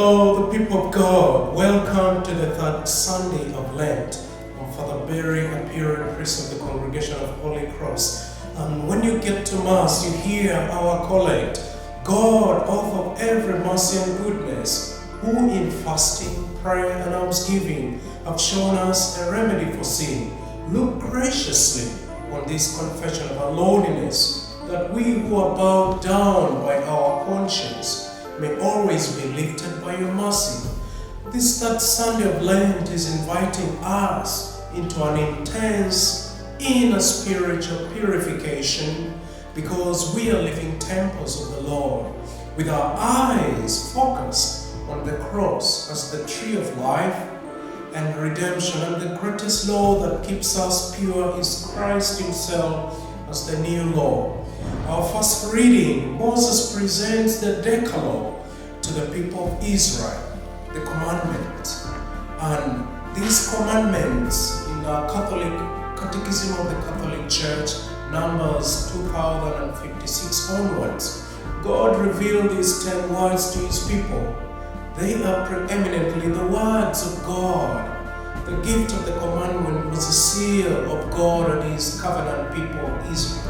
Hello, the people of God. Welcome to the third Sunday of Lent. I'm Father Barry, appearing priest of the Congregation of Holy Cross. And when you get to Mass, you hear our collect. God, author of every mercy and goodness, who in fasting, prayer, and almsgiving have shown us a remedy for sin, look graciously on this confession of our lowliness, that we who are bowed down by our conscience may always be lifted by your mercy. This third Sunday of Lent is inviting us into an intense inner spiritual purification, because we are living temples of the Lord, with our eyes focused on the cross as the tree of life and redemption, and the greatest law that keeps us pure is Christ Himself as the new law. Our first reading, Moses presents the Decalogue to the people of Israel, the commandment. And these commandments in our Catholic Catechism of the Catholic Church, Numbers 2056 onwards, God revealed these 10 words to His people. They are preeminently the words of God. The gift of the commandment was a seal of God and His covenant people, Israel.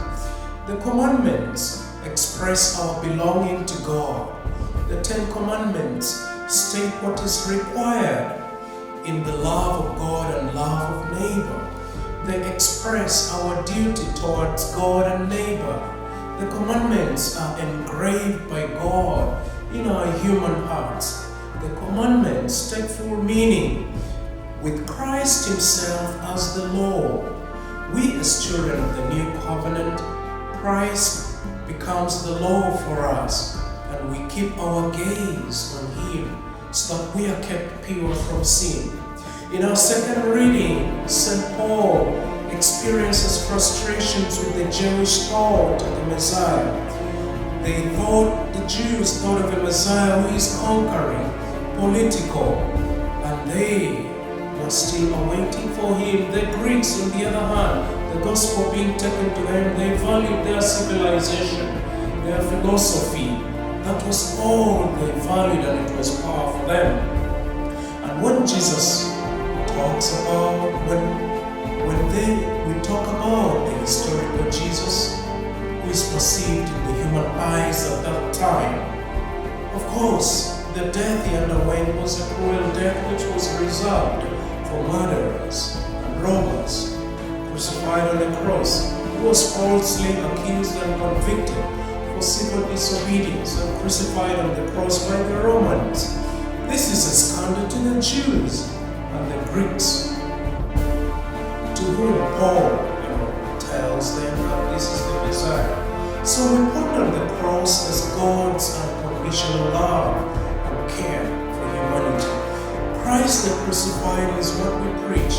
The commandments express our belonging to God. The 10 commandments state what is required in the love of God and love of neighbor. They express our duty towards God and neighbor. The commandments are engraved by God in our human hearts. The commandments take full meaning with Christ Himself as the law. We as children of the new covenant, Christ becomes the law for us, and we keep our gaze on Him so that we are kept pure from sin. In our second reading, St. Paul experiences frustrations with the Jewish thought of the Messiah. The Jews thought of a Messiah who is conquering, political, and they were still awaiting for Him. The Greeks, on the other hand, the gospel being taken to them, they valued their civilization, their philosophy. That was all they valued, and it was power for them. And when Jesus talks about, we talk about the historical Jesus, who is perceived in the human eyes at that time, of course, the death He underwent was a cruel death which was reserved for murderers and robbers. Crucified on the cross, He was falsely accused and convicted for civil disobedience and crucified on the cross by the Romans. This is a scandal to the Jews and the Greeks, to whom Paul tells them that this is the Messiah. So we put on the cross as God's unconditional love and care for humanity. Christ the crucified is what we preach,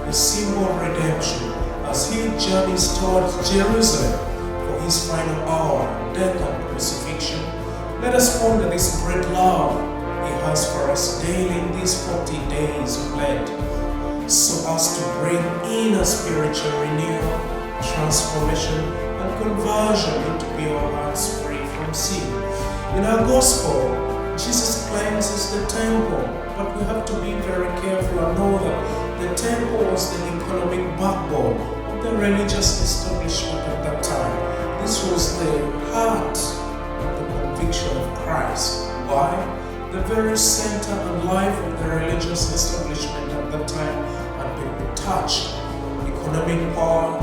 the symbol of redemption, as He journeys towards Jerusalem for His final hour, death and crucifixion. Let us ponder this great love He has for us daily in these 40 days of Lent, so as to bring inner spiritual renewal, transformation, and conversion into pure hearts free from sin. In our Gospel, Jesus cleanses the temple, but we have to be very careful and know that the temple was the economic backbone of the religious establishment at that time. This was the heart of the conviction of Christ. Why? The very center and life of the religious establishment at that time had been touched. Economic power.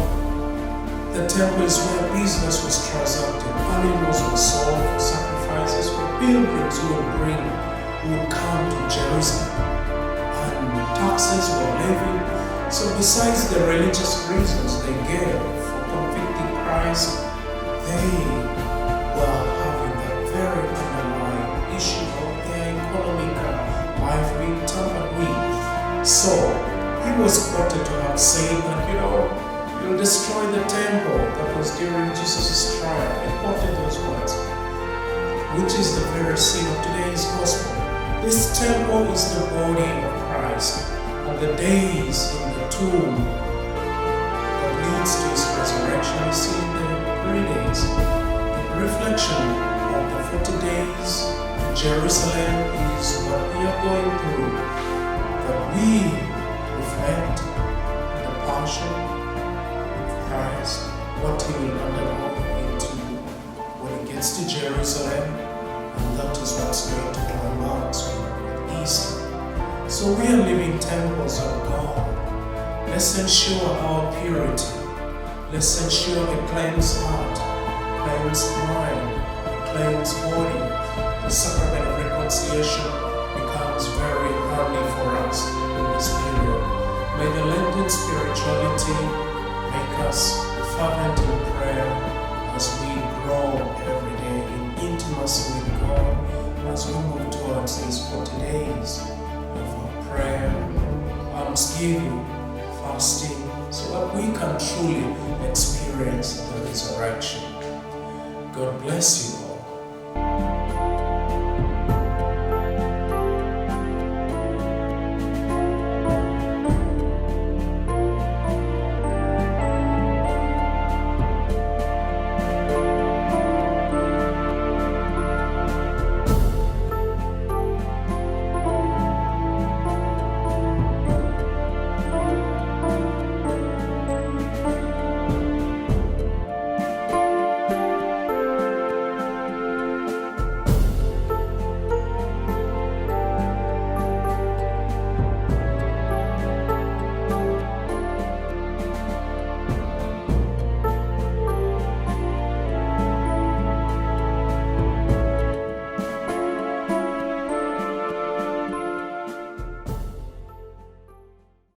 The temple is where business was transacted. Animals were sold for sacrifices, for pilgrims who would come to Jerusalem. And taxes were levied. So besides the religious reasons they gave for convicting Christ, they were having that very underlying issue of their economic life being tampered with. So He was quoted to have said that, you'll destroy the temple. That was during Jesus' trial. He quoted those words, which is the very scene of today's gospel. This temple is the body of Christ, and the days in the tomb that leads to His resurrection is seen in the 3 days. The reflection of the 40 days Jerusalem is what we are going through, that we reflect the passion of Christ, what he will undergo into when he gets to Jerusalem, and that is what's going to climax with Easter. So we are living temples of God. Let's ensure our purity. Let's ensure a cleansed heart, cleansed mind, a cleansed body. The sacrament of reconciliation becomes very handy for us in this period. May the Lenten spirituality make us fervent in prayer as we grow every day in intimacy with God, as we move towards these 40 days of our prayer, almsgiving, fasting, so that we can truly experience the resurrection. God bless you.